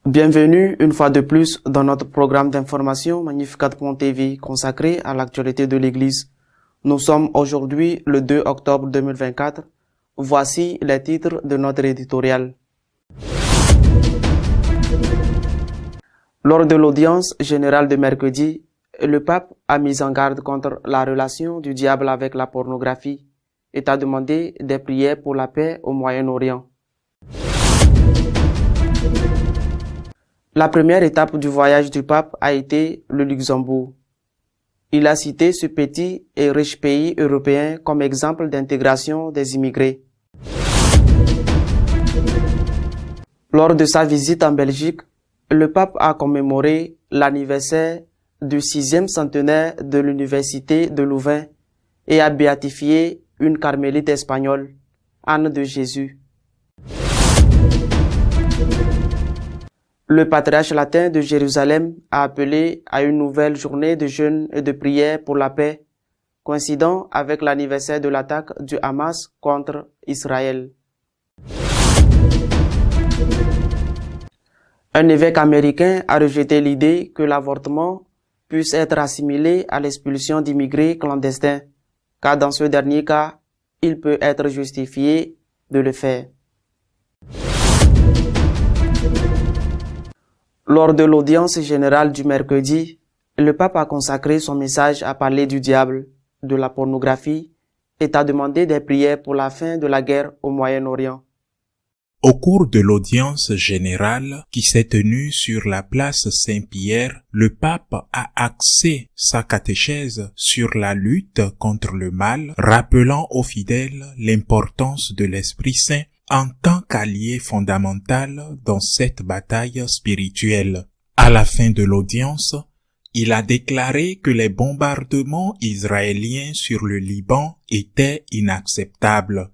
Bienvenue une fois de plus dans notre programme d'information Magnificat.tv consacré à l'actualité de l'Église. Nous sommes aujourd'hui le 2 octobre 2024. Voici les titres de notre éditorial. Lors de l'audience générale de mercredi, le pape a mis en garde contre la relation du diable avec la pornographie et a demandé des prières pour la paix au Moyen-Orient. La première étape du voyage du pape a été le Luxembourg. Il a cité ce petit et riche pays européen comme exemple d'intégration des immigrés. Lors de sa visite en Belgique, le pape a commémoré l'anniversaire du 6e centenaire de l'université de Louvain et a béatifié une carmélite espagnole, Anne de Jésus. Le patriarche latin de Jérusalem a appelé à une nouvelle journée de jeûne et de prière pour la paix, coïncidant avec l'anniversaire de l'attaque du Hamas contre Israël. Un évêque américain a rejeté l'idée que l'avortement puisse être assimilé à l'expulsion d'immigrés clandestins, car dans ce dernier cas, il peut être justifié de le faire. Lors de l'audience générale du mercredi, le pape a consacré son message à parler du diable, de la pornographie et a demandé des prières pour la fin de la guerre au Moyen-Orient. Au cours de l'audience générale qui s'est tenue sur la place Saint-Pierre, le pape a axé sa catéchèse sur la lutte contre le mal, rappelant aux fidèles l'importance de l'Esprit Saint en tant qu'allié fondamental dans cette bataille spirituelle. À la fin de l'audience, il a déclaré que les bombardements israéliens sur le Liban étaient inacceptables.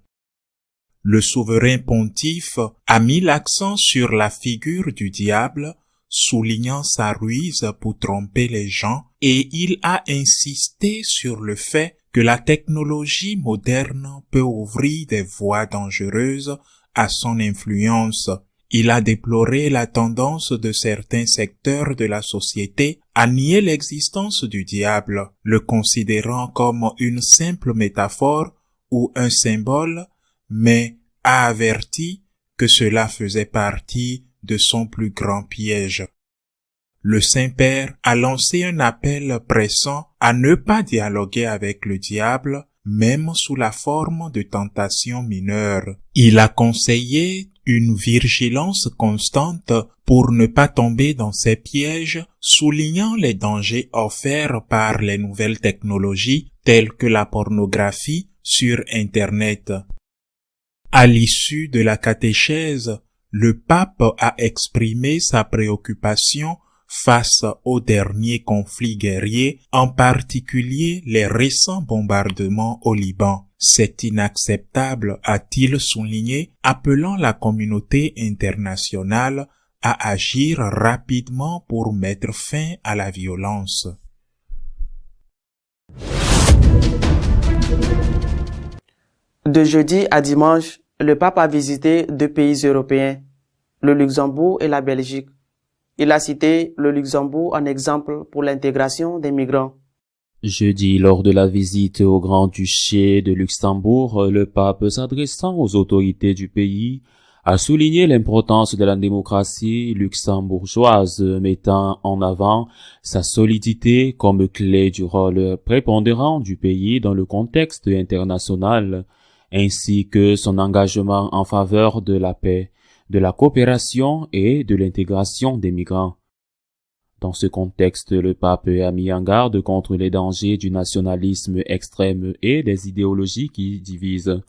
Le souverain pontife a mis l'accent sur la figure du diable, soulignant sa ruse pour tromper les gens, et il a insisté sur le fait que la technologie moderne peut ouvrir des voies dangereuses à son influence. Il a déploré la tendance de certains secteurs de la société à nier l'existence du diable, le considérant comme une simple métaphore ou un symbole, mais a averti que cela faisait partie de son plus grand piège. Le Saint-Père a lancé un appel pressant à ne pas dialoguer avec le diable, même sous la forme de tentations mineures. Il a conseillé une vigilance constante pour ne pas tomber dans ces pièges, soulignant les dangers offerts par les nouvelles technologies telles que la pornographie sur Internet. À l'issue de la catéchèse, le pape a exprimé sa préoccupation face aux derniers conflits guerriers, en particulier les récents bombardements au Liban. C'est inacceptable, a-t-il souligné, appelant la communauté internationale à agir rapidement pour mettre fin à la violence. De jeudi à dimanche, le pape a visité 2 pays européens, le Luxembourg et la Belgique. Il a cité le Luxembourg en exemple pour l'intégration des migrants. Jeudi, lors de la visite au Grand-Duché de Luxembourg, le pape, s'adressant aux autorités du pays, a souligné l'importance de la démocratie luxembourgeoise, mettant en avant sa solidité comme clé du rôle prépondérant du pays dans le contexte international, ainsi que son engagement en faveur de la paix, de la coopération et de l'intégration des migrants. Dans ce contexte, le pape a mis en garde contre les dangers du nationalisme extrême et des idéologies qui divisent,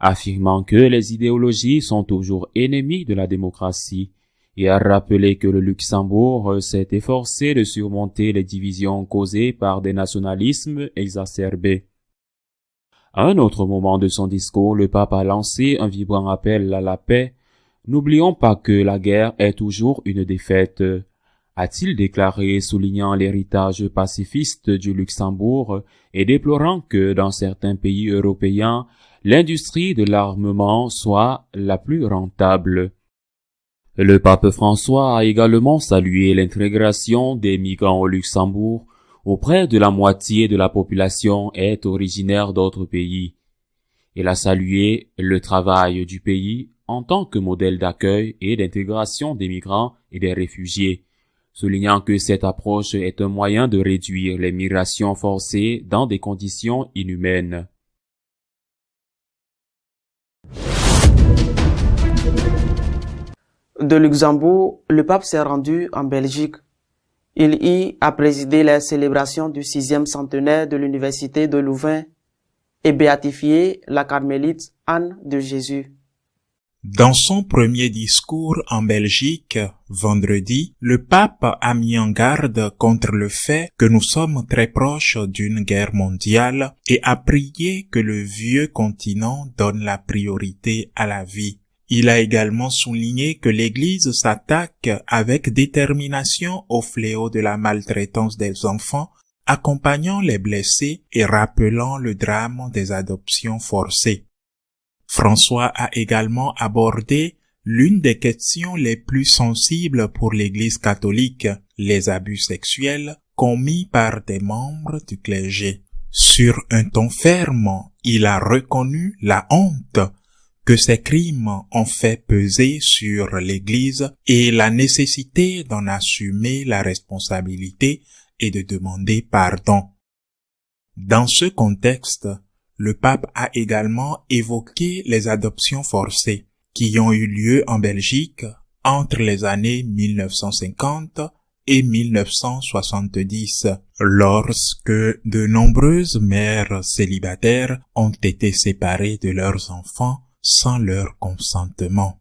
affirmant que les idéologies sont toujours ennemies de la démocratie, et a rappelé que le Luxembourg s'est efforcé de surmonter les divisions causées par des nationalismes exacerbés. À un autre moment de son discours, le pape a lancé un vibrant appel à la paix. N'oublions pas que la guerre est toujours une défaite, a-t-il déclaré, soulignant l'héritage pacifiste du Luxembourg et déplorant que dans certains pays européens, l'industrie de l'armement soit la plus rentable. Le pape François a également salué l'intégration des migrants au Luxembourg, où près de la moitié de la population est originaire d'autres pays. Il a salué le travail du pays en tant que modèle d'accueil et d'intégration des migrants et des réfugiés, soulignant que cette approche est un moyen de réduire les migrations forcées dans des conditions inhumaines. De Luxembourg, le pape s'est rendu en Belgique. Il y a présidé la célébration du 6e centenaire de l'université de Louvain et béatifié la carmélite Anne de Jésus. Dans son premier discours en Belgique, vendredi, le pape a mis en garde contre le fait que nous sommes très proches d'une guerre mondiale et a prié que le vieux continent donne la priorité à la vie. Il a également souligné que l'Église s'attaque avec détermination au fléau de la maltraitance des enfants, accompagnant les blessés et rappelant le drame des adoptions forcées. François a également abordé l'une des questions les plus sensibles pour l'Église catholique, les abus sexuels commis par des membres du clergé. Sur un ton ferme, il a reconnu la honte que ces crimes ont fait peser sur l'Église et la nécessité d'en assumer la responsabilité et de demander pardon. Dans ce contexte, le pape a également évoqué les adoptions forcées qui ont eu lieu en Belgique entre les années 1950 et 1970, lorsque de nombreuses mères célibataires ont été séparées de leurs enfants sans leur consentement.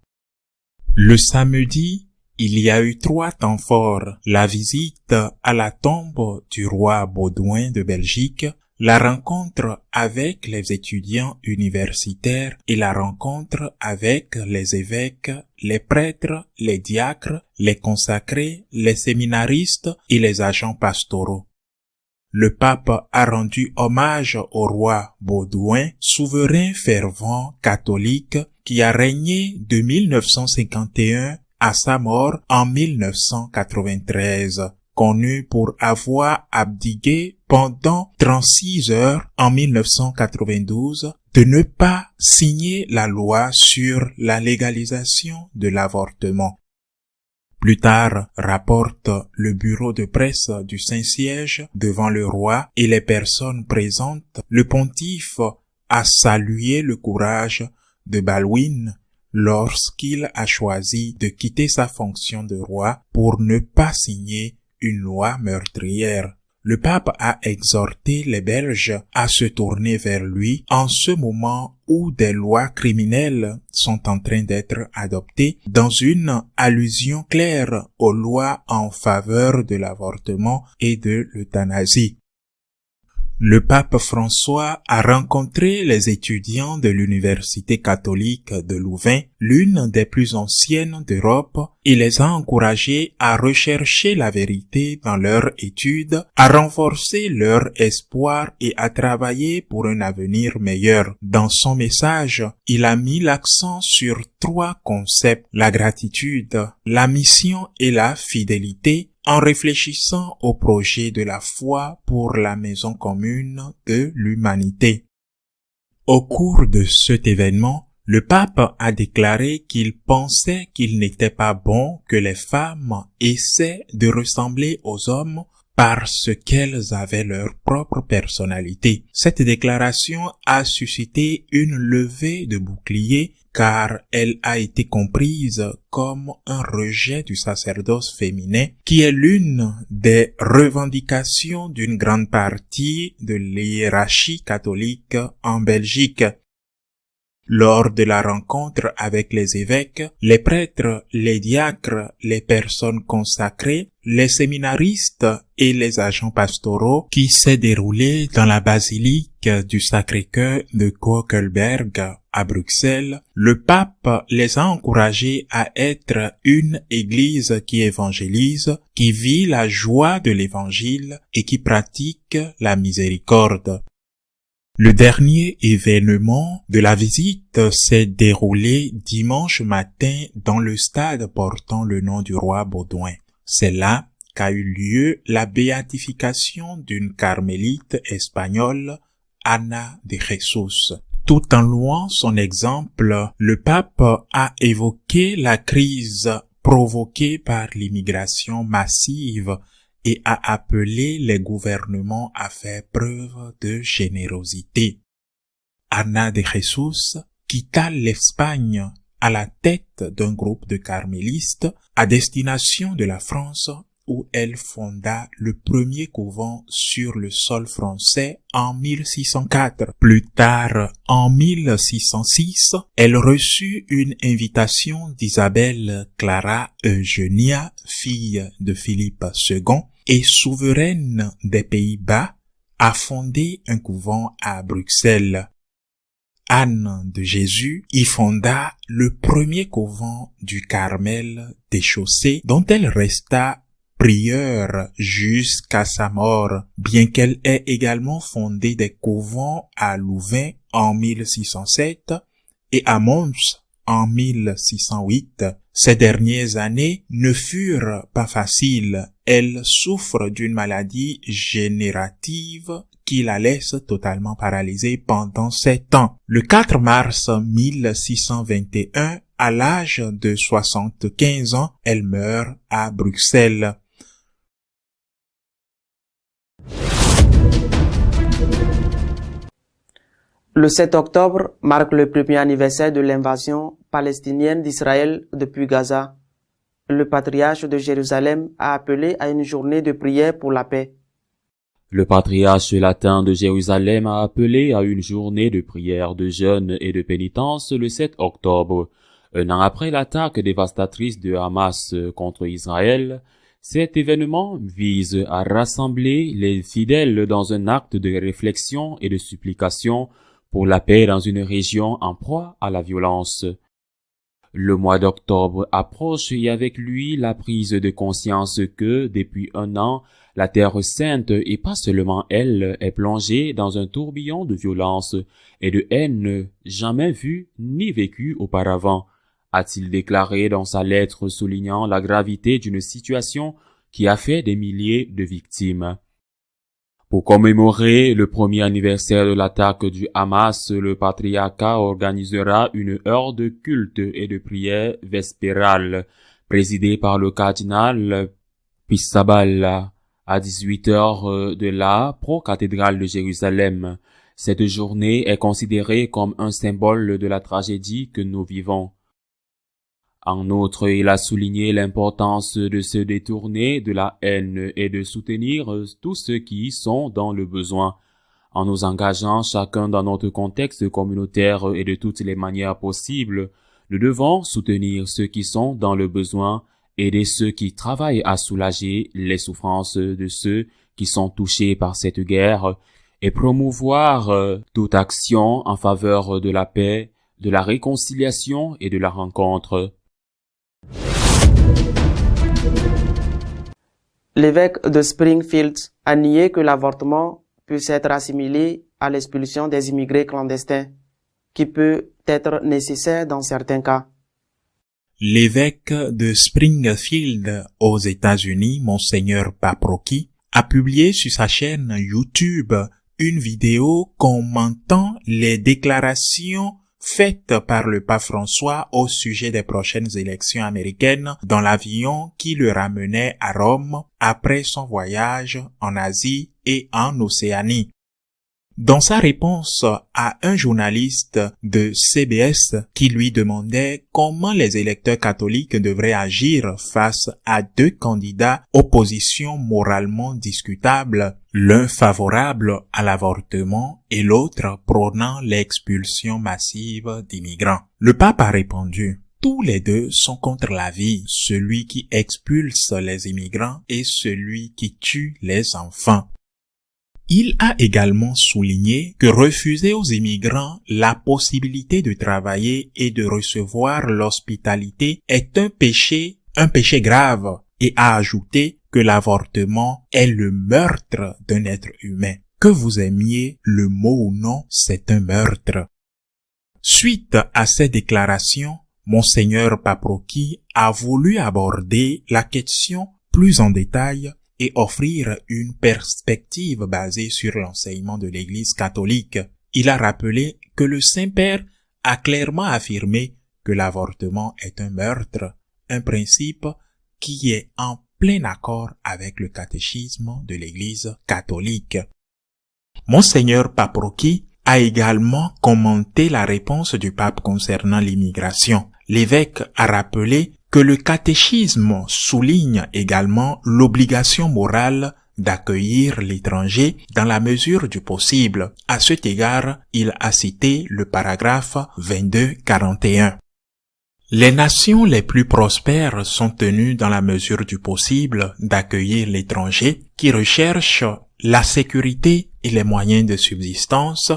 Le samedi, il y a eu 3 temps forts: la visite à la tombe du roi Baudouin de Belgique, la rencontre avec les étudiants universitaires et la rencontre avec les évêques, les prêtres, les diacres, les consacrés, les séminaristes et les agents pastoraux. Le pape a rendu hommage au roi Baudouin, souverain fervent catholique qui a régné de 1951 à sa mort en 1993. Connu pour avoir abdiqué pendant 36 heures en 1992 de ne pas signer la loi sur la légalisation de l'avortement. Plus tard, rapporte le bureau de presse du Saint-Siège devant le roi et les personnes présentes, le pontife a salué le courage de Baldwin lorsqu'il a choisi de quitter sa fonction de roi pour ne pas signer une loi meurtrière. Le pape a exhorté les Belges à se tourner vers lui en ce moment où des lois criminelles sont en train d'être adoptées dans une allusion claire aux lois en faveur de l'avortement et de l'euthanasie. Le pape François a rencontré les étudiants de l'Université catholique de Louvain, l'une des plus anciennes d'Europe, et les a encouragés à rechercher la vérité dans leurs études, à renforcer leur espoir et à travailler pour un avenir meilleur. Dans son message, il a mis l'accent sur 3 concepts: la gratitude, la mission et la fidélité, en réfléchissant au projet de la foi pour la maison commune de l'humanité. Au cours de cet événement, le pape a déclaré qu'il pensait qu'il n'était pas bon que les femmes essaient de ressembler aux hommes parce qu'elles avaient leur propre personnalité. Cette déclaration a suscité une levée de boucliers car elle a été comprise comme un rejet du sacerdoce féminin qui est l'une des revendications d'une grande partie de l'hiérarchie catholique en Belgique. Lors de la rencontre avec les évêques, les prêtres, les diacres, les personnes consacrées, les séminaristes et les agents pastoraux qui s'est déroulée dans la basilique du Sacré-Cœur de Kokelberg à Bruxelles, le pape les a encouragés à être une église qui évangélise, qui vit la joie de l'évangile et qui pratique la miséricorde. Le dernier événement de la visite s'est déroulé dimanche matin dans le stade portant le nom du roi Baudouin. C'est là qu'a eu lieu la béatification d'une carmélite espagnole, Ana de Jesus. Tout en louant son exemple, le pape a évoqué la crise provoquée par l'immigration massive et a appelé les gouvernements à faire preuve de générosité. Ana de Jesus quitta l'Espagne à la tête d'un groupe de carmélistes à destination de la France où elle fonda le premier couvent sur le sol français en 1604. Plus tard, en 1606, elle reçut une invitation d'Isabelle Clara Eugenia, fille de Philippe II et souveraine des Pays-Bas, à fonder un couvent à Bruxelles. Anne de Jésus y fonda le premier couvent du Carmel des Chaussées dont elle resta prieure jusqu'à sa mort, bien qu'elle ait également fondé des couvents à Louvain en 1607 et à Mons en 1608. Ces dernières années ne furent pas faciles. Elle souffre d'une maladie générative qui la laisse totalement paralysée pendant 7 ans. Le 4 mars 1621, à l'âge de 75 ans, elle meurt à Bruxelles. Le 7 octobre marque le premier anniversaire de l'invasion palestinienne d'Israël depuis Gaza. Le patriarche de Jérusalem a appelé à une journée de prière pour la paix. Le patriarche latin de Jérusalem a appelé à une journée de prière, de jeûne et de pénitence le 7 octobre. Un an après l'attaque dévastatrice de Hamas contre Israël, cet événement vise à rassembler les fidèles dans un acte de réflexion et de supplication pour la paix dans une région en proie à la violence. Le mois d'octobre approche et avec lui la prise de conscience que, depuis un an, la Terre sainte, et pas seulement elle, est plongée dans un tourbillon de violence et de haine jamais vu ni vécu auparavant, a-t-il déclaré dans sa lettre soulignant la gravité d'une situation qui a fait des milliers de victimes. Pour commémorer le premier anniversaire de l'attaque du Hamas, le patriarcat organisera une heure de culte et de prière vespérale, présidée par le cardinal Pizzaballa, à 18h de la pro-cathédrale de Jérusalem. Cette journée est considérée comme un symbole de la tragédie que nous vivons. En outre, il a souligné l'importance de se détourner de la haine et de soutenir tous ceux qui sont dans le besoin. En nous engageant chacun dans notre contexte communautaire et de toutes les manières possibles, nous devons soutenir ceux qui sont dans le besoin, aider ceux qui travaillent à soulager les souffrances de ceux qui sont touchés par cette guerre et promouvoir toute action en faveur de la paix, de la réconciliation et de la rencontre. L'évêque de Springfield a nié que l'avortement puisse être assimilé à l'expulsion des immigrés clandestins, qui peut être nécessaire dans certains cas. L'évêque de Springfield aux États-Unis, Monseigneur Paprocki, a publié sur sa chaîne YouTube une vidéo commentant les déclarations faites par le pape François au sujet des prochaines élections américaines dans l'avion qui le ramenait à Rome après son voyage en Asie et en Océanie. Dans sa réponse à un journaliste de CBS qui lui demandait comment les électeurs catholiques devraient agir face à 2 candidats aux positions moralement discutables, l'un favorable à l'avortement et l'autre prônant l'expulsion massive d'immigrants. Le pape a répondu: tous les deux sont contre la vie, celui qui expulse les immigrants et celui qui tue les enfants. Il a également souligné que refuser aux immigrants la possibilité de travailler et de recevoir l'hospitalité est un péché grave, et a ajouté que l'avortement est le meurtre d'un être humain. que vous aimiez le mot ou non, c'est un meurtre. Suite à ces déclarations, Monseigneur Paprocki a voulu aborder la question plus en détail et offrir une perspective basée sur l'enseignement de l'Église catholique. Il a rappelé que le Saint-Père a clairement affirmé que l'avortement est un meurtre, un principe qui est en plein accord avec le catéchisme de l'Église catholique. Monseigneur Paprocki a également commenté la réponse du pape concernant l'immigration. L'évêque a rappelé que le catéchisme souligne également l'obligation morale d'accueillir l'étranger dans la mesure du possible. À cet égard, il a cité le paragraphe 22-41. Les nations les plus prospères sont tenues dans la mesure du possible d'accueillir l'étranger qui recherche la sécurité et les moyens de subsistance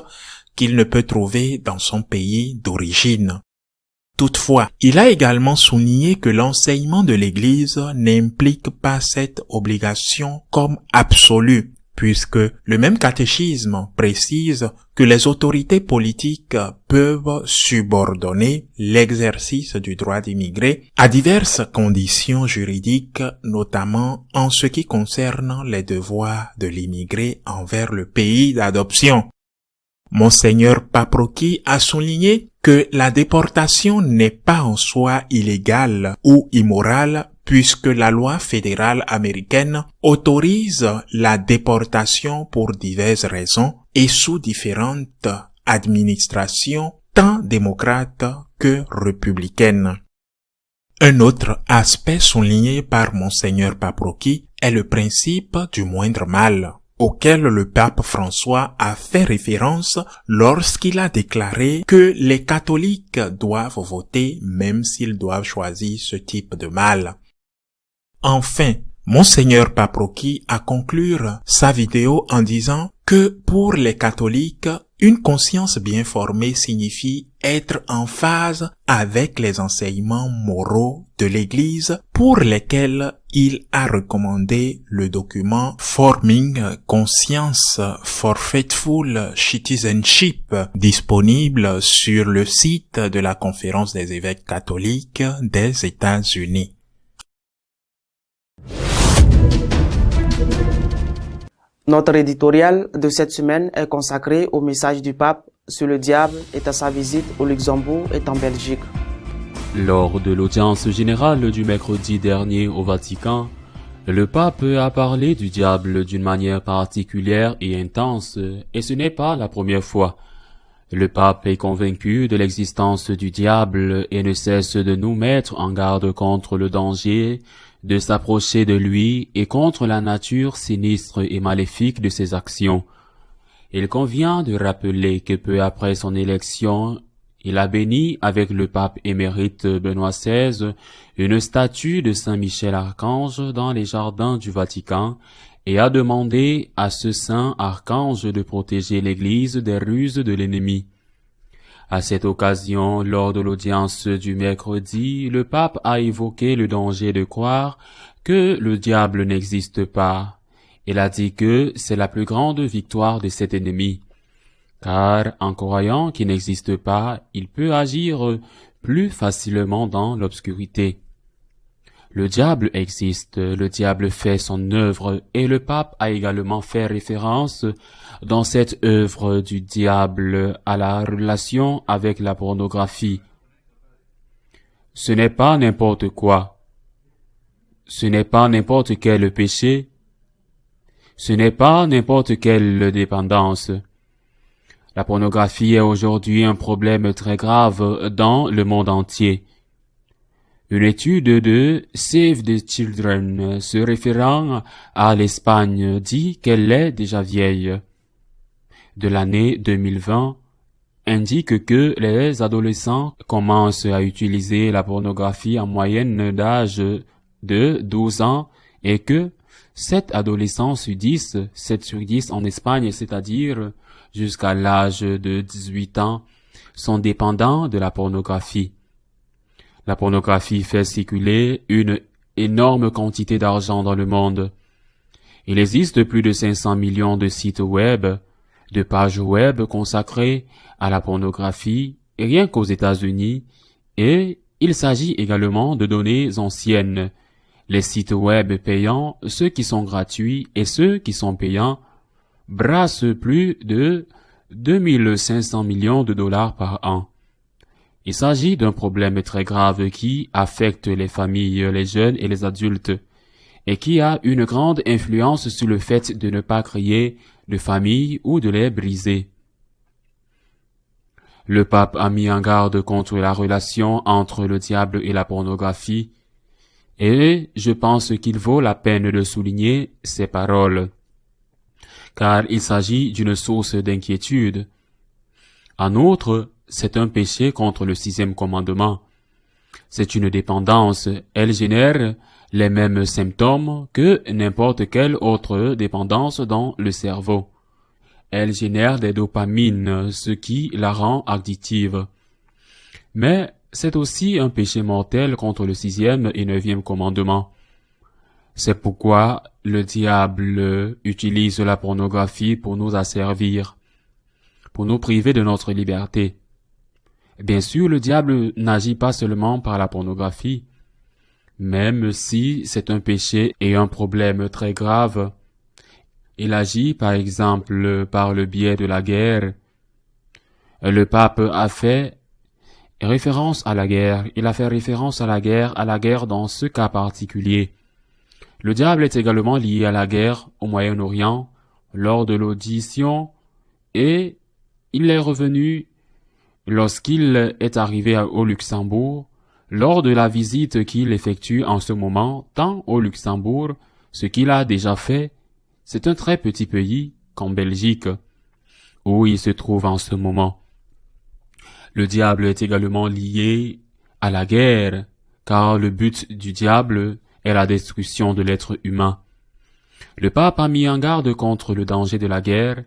qu'il ne peut trouver dans son pays d'origine. Toutefois, il a également souligné que l'enseignement de l'Église n'implique pas cette obligation comme absolue, puisque le même catéchisme précise que les autorités politiques peuvent subordonner l'exercice du droit d'immigrer à diverses conditions juridiques, notamment en ce qui concerne les devoirs de l'immigré envers le pays d'adoption. Monseigneur Paprocki a souligné que la déportation n'est pas en soi illégale ou immorale puisque la loi fédérale américaine autorise la déportation pour diverses raisons et sous différentes administrations tant démocrates que républicaines. Un autre aspect souligné par Monseigneur Paprocki est le principe du moindre mal, auquel le pape François a fait référence lorsqu'il a déclaré que les catholiques doivent voter même s'ils doivent choisir ce type de mal. Enfin, Monseigneur Paprocki a conclu sa vidéo en disant que pour les catholiques, une conscience bien formée signifie être en phase avec les enseignements moraux de l'Église pour lesquels il a recommandé le document Forming Conscience for Faithful Citizenship disponible sur le site de la Conférence des évêques catholiques des États-Unis. Notre éditorial de cette semaine est consacré au message du pape sur le diable et à sa visite au Luxembourg et en Belgique. Lors de l'audience générale du mercredi dernier au Vatican, le pape a parlé du diable d'une manière particulière et intense, et ce n'est pas la première fois. Le pape est convaincu de l'existence du diable et ne cesse de nous mettre en garde contre le danger de s'approcher de lui et contre la nature sinistre et maléfique de ses actions. Il convient de rappeler que peu après son élection, il a béni avec le pape émérite Benoît XVI une statue de Saint Michel Archange dans les jardins du Vatican et a demandé à ce saint archange de protéger l'Église des ruses de l'ennemi. À cette occasion, lors de l'audience du mercredi, le pape a évoqué le danger de croire que le diable n'existe pas. Il a dit que c'est la plus grande victoire de cet ennemi, car en croyant qu'il n'existe pas, il peut agir plus facilement dans l'obscurité. Le diable existe, le diable fait son œuvre, et le pape a également fait référence dans cette œuvre du diable à la relation avec la pornographie. Ce n'est pas n'importe quoi. Ce n'est pas n'importe quel péché. Ce n'est pas n'importe quelle dépendance. La pornographie est aujourd'hui un problème très grave dans le monde entier. Une étude de Save the Children se référant à l'Espagne dit qu'elle est déjà vieille. De l'année 2020 indique que les adolescents commencent à utiliser la pornographie en moyenne d'âge de 12 ans et que 7 adolescents sur 10, 7 sur 10 en Espagne, c'est-à-dire jusqu'à l'âge de 18 ans, sont dépendants de la pornographie. La pornographie fait circuler une énorme quantité d'argent dans le monde. Il existe plus de 500 millions de sites web, de pages web consacrées à la pornographie, rien qu'aux États-Unis, et il s'agit également de données anciennes. Les sites web payants, ceux qui sont gratuits et ceux qui sont payants, brassent plus de 2500 millions de dollars par an. Il s'agit d'un problème très grave qui affecte les familles, les jeunes et les adultes, et qui a une grande influence sur le fait de ne pas créer de famille ou de les briser. Le pape a mis en garde contre la relation entre le diable et la pornographie, et je pense qu'il vaut la peine de souligner ces paroles, car il s'agit d'une source d'inquiétude. En outre, c'est un péché contre le 6e commandement. C'est une dépendance, elle génère les mêmes symptômes que n'importe quelle autre dépendance dans le cerveau. Elle génère des dopamines, ce qui la rend addictive. Mais c'est aussi un péché mortel contre le 6e et 9e commandement. C'est pourquoi le diable utilise la pornographie pour nous asservir, pour nous priver de notre liberté. Bien sûr, le diable n'agit pas seulement par la pornographie, même si c'est un péché et un problème très grave. Il agit par exemple par le biais de la guerre. Le pape a fait référence à la guerre. Il a fait référence à la guerre dans ce cas particulier. Le diable est également lié à la guerre au Moyen-Orient lors de l'audition et il est revenu lorsqu'il est arrivé au Luxembourg, lors de la visite qu'il effectue en ce moment, tant au Luxembourg, ce qu'il a déjà fait, c'est un très petit pays qu'en Belgique, où il se trouve en ce moment. Le diable est également lié à la guerre, car le but du diable est la destruction de l'être humain. Le pape a mis en garde contre le danger de la guerre.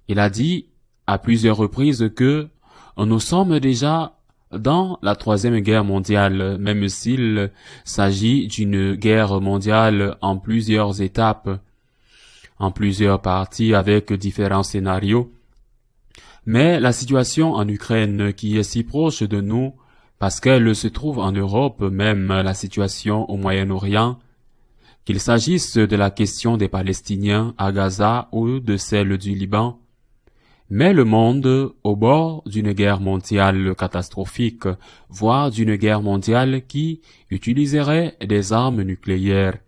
Il a dit à plusieurs reprises que nous sommes déjà dans la 3e guerre mondiale, même s'il s'agit d'une guerre mondiale en plusieurs étapes, en plusieurs parties avec différents scénarios. Mais la situation en Ukraine, qui est si proche de nous, parce qu'elle se trouve en Europe, même la situation au Moyen-Orient, qu'il s'agisse de la question des Palestiniens à Gaza ou de celle du Liban, met le monde au bord d'une guerre mondiale catastrophique, voire d'une guerre mondiale qui utiliserait des armes nucléaires.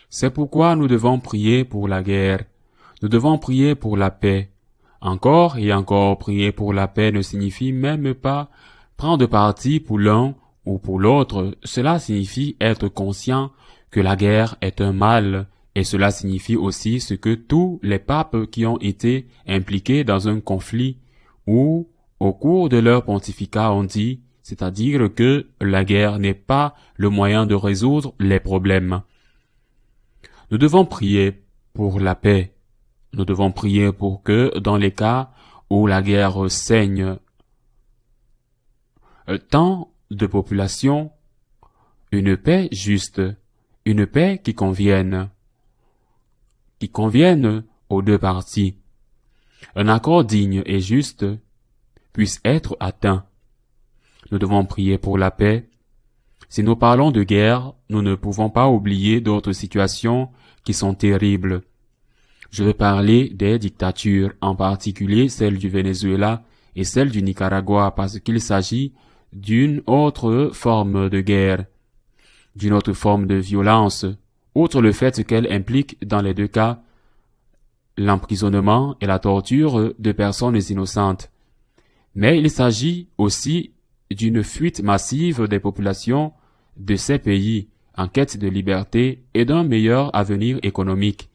C'est pourquoi nous devons prier pour la guerre. Nous devons prier pour la paix. Encore et encore prier pour la paix ne signifie même pas prendre parti pour l'un ou pour l'autre. Cela signifie être conscient que la guerre est un mal. Et cela signifie aussi ce que tous les papes qui ont été impliqués dans un conflit ou au cours de leur pontificat ont dit, c'est-à-dire que la guerre n'est pas le moyen de résoudre les problèmes. Nous devons prier pour la paix. Nous devons prier pour que, dans les cas où la guerre saigne tant de populations, une paix juste, une paix qui convienne aux deux parties, un accord digne et juste puisse être atteint. Nous devons prier pour la paix. Si nous parlons de guerre, nous ne pouvons pas oublier d'autres situations qui sont terribles. Je vais parler des dictatures, en particulier celle du Venezuela et celle du Nicaragua, parce qu'il s'agit d'une autre forme de guerre, d'une autre forme de violence, outre le fait qu'elle implique dans les deux cas l'emprisonnement et la torture de personnes innocentes. Mais il s'agit aussi d'une fuite massive des populations de ces pays en quête de liberté et d'un meilleur avenir économique.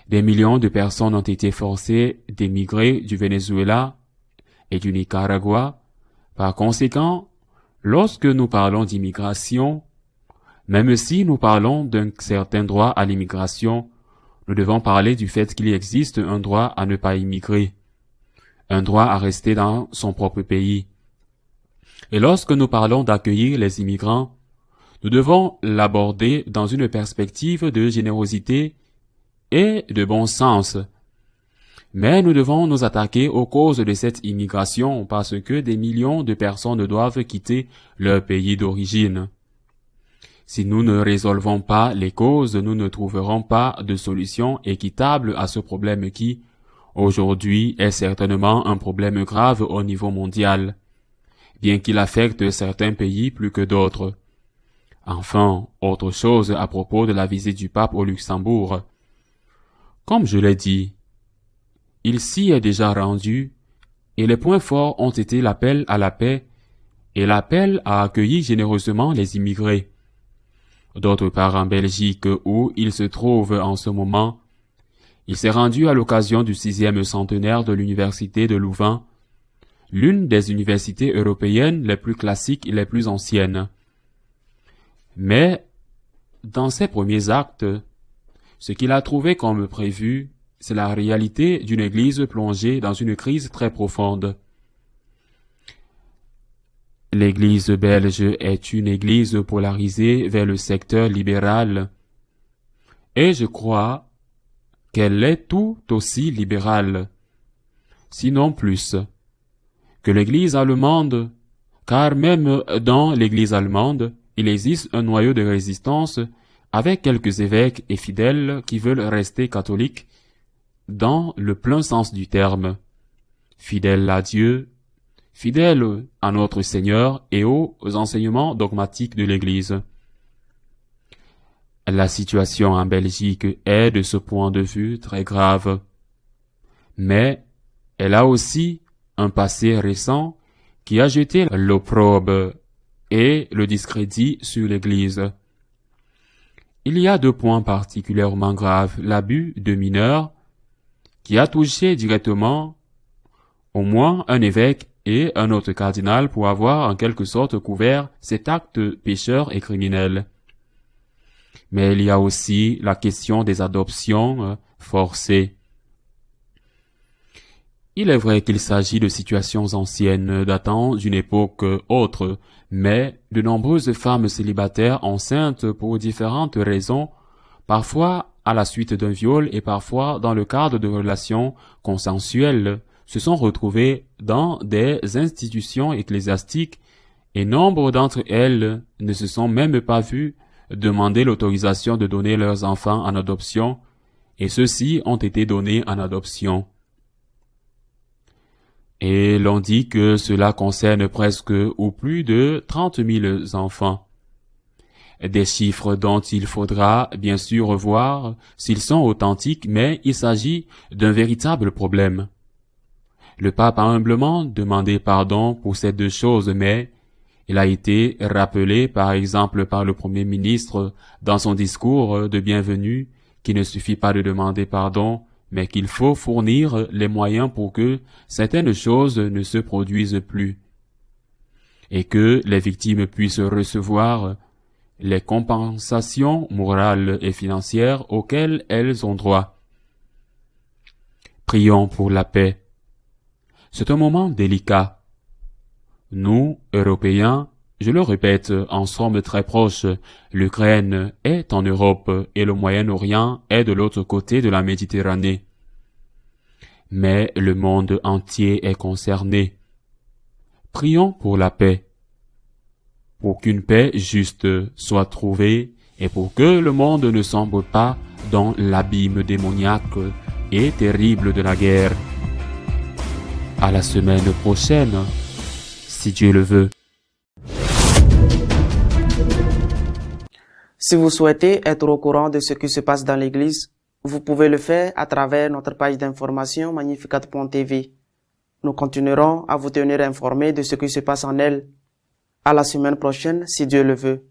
Des millions de personnes ont été forcées d'émigrer du Venezuela et du Nicaragua. Par conséquent, lorsque nous parlons d'immigration, même si nous parlons d'un certain droit à l'immigration, nous devons parler du fait qu'il existe un droit à ne pas immigrer, un droit à rester dans son propre pays. Et lorsque nous parlons d'accueillir les immigrants, nous devons l'aborder dans une perspective de générosité et de bon sens. Mais nous devons nous attaquer aux causes de cette immigration parce que des millions de personnes doivent quitter leur pays d'origine. Si nous ne résolvons pas les causes, nous ne trouverons pas de solution équitable à ce problème qui, aujourd'hui, est certainement un problème grave au niveau mondial, bien qu'il affecte certains pays plus que d'autres. Enfin, autre chose à propos de la visite du pape au Luxembourg. Comme je l'ai dit, il s'y est déjà rendu, et les points forts ont été l'appel à la paix et l'appel à accueillir généreusement les immigrés. D'autre part, en Belgique, où il se trouve en ce moment, il s'est rendu à l'occasion du 6e centenaire de l'université de Louvain, l'une des universités européennes les plus classiques et les plus anciennes. Mais, dans ses premiers actes, ce qu'il a trouvé comme prévu, c'est la réalité d'une église plongée dans une crise très profonde. L'église belge est une église polarisée vers le secteur libéral, et je crois qu'elle est tout aussi libérale, sinon plus, que l'église allemande, car même dans l'église allemande, il existe un noyau de résistance avec quelques évêques et fidèles qui veulent rester catholiques dans le plein sens du terme, fidèles à Dieu, fidèles à notre Seigneur et aux enseignements dogmatiques de l'Église. La situation en Belgique est de ce point de vue très grave, mais elle a aussi un passé récent qui a jeté l'opprobre et le discrédit sur l'Église. Il y a 2 points particulièrement graves, l'abus de mineurs, qui a touché directement au moins un évêque et un autre cardinal pour avoir en quelque sorte couvert cet acte pécheur et criminel. Mais il y a aussi la question des adoptions forcées. Il est vrai qu'il s'agit de situations anciennes datant d'une époque autre, mais de nombreuses femmes célibataires enceintes pour différentes raisons, parfois à la suite d'un viol et parfois dans le cadre de relations consensuelles, se sont retrouvées dans des institutions ecclésiastiques et nombre d'entre elles ne se sont même pas vues demander l'autorisation de donner leurs enfants en adoption, et ceux-ci ont été donnés en adoption. Et l'on dit que cela concerne presque ou plus de 30 000 enfants. Des chiffres dont il faudra bien sûr voir s'ils sont authentiques, mais il s'agit d'un véritable problème. Le pape a humblement demandé pardon pour ces 2 choses, mais il a été rappelé par exemple par le Premier ministre dans son discours de bienvenue qu'il ne suffit pas de demander pardon, mais qu'il faut fournir les moyens pour que certaines choses ne se produisent plus, et que les victimes puissent recevoir les compensations morales et financières auxquelles elles ont droit. Prions pour la paix. C'est un moment délicat. Nous, Européens, je le répète, en sommes très proches. L'Ukraine est en Europe et le Moyen-Orient est de l'autre côté de la Méditerranée. Mais le monde entier est concerné. Prions pour la paix, pour qu'une paix juste soit trouvée et pour que le monde ne sombre pas dans l'abîme démoniaque et terrible de la guerre. À la semaine prochaine, si Dieu le veut. Si vous souhaitez être au courant de ce qui se passe dans l'Église, vous pouvez le faire à travers notre page d'information Magnificat.tv. Nous continuerons à vous tenir informés de ce qui se passe en elle. À la semaine prochaine, si Dieu le veut.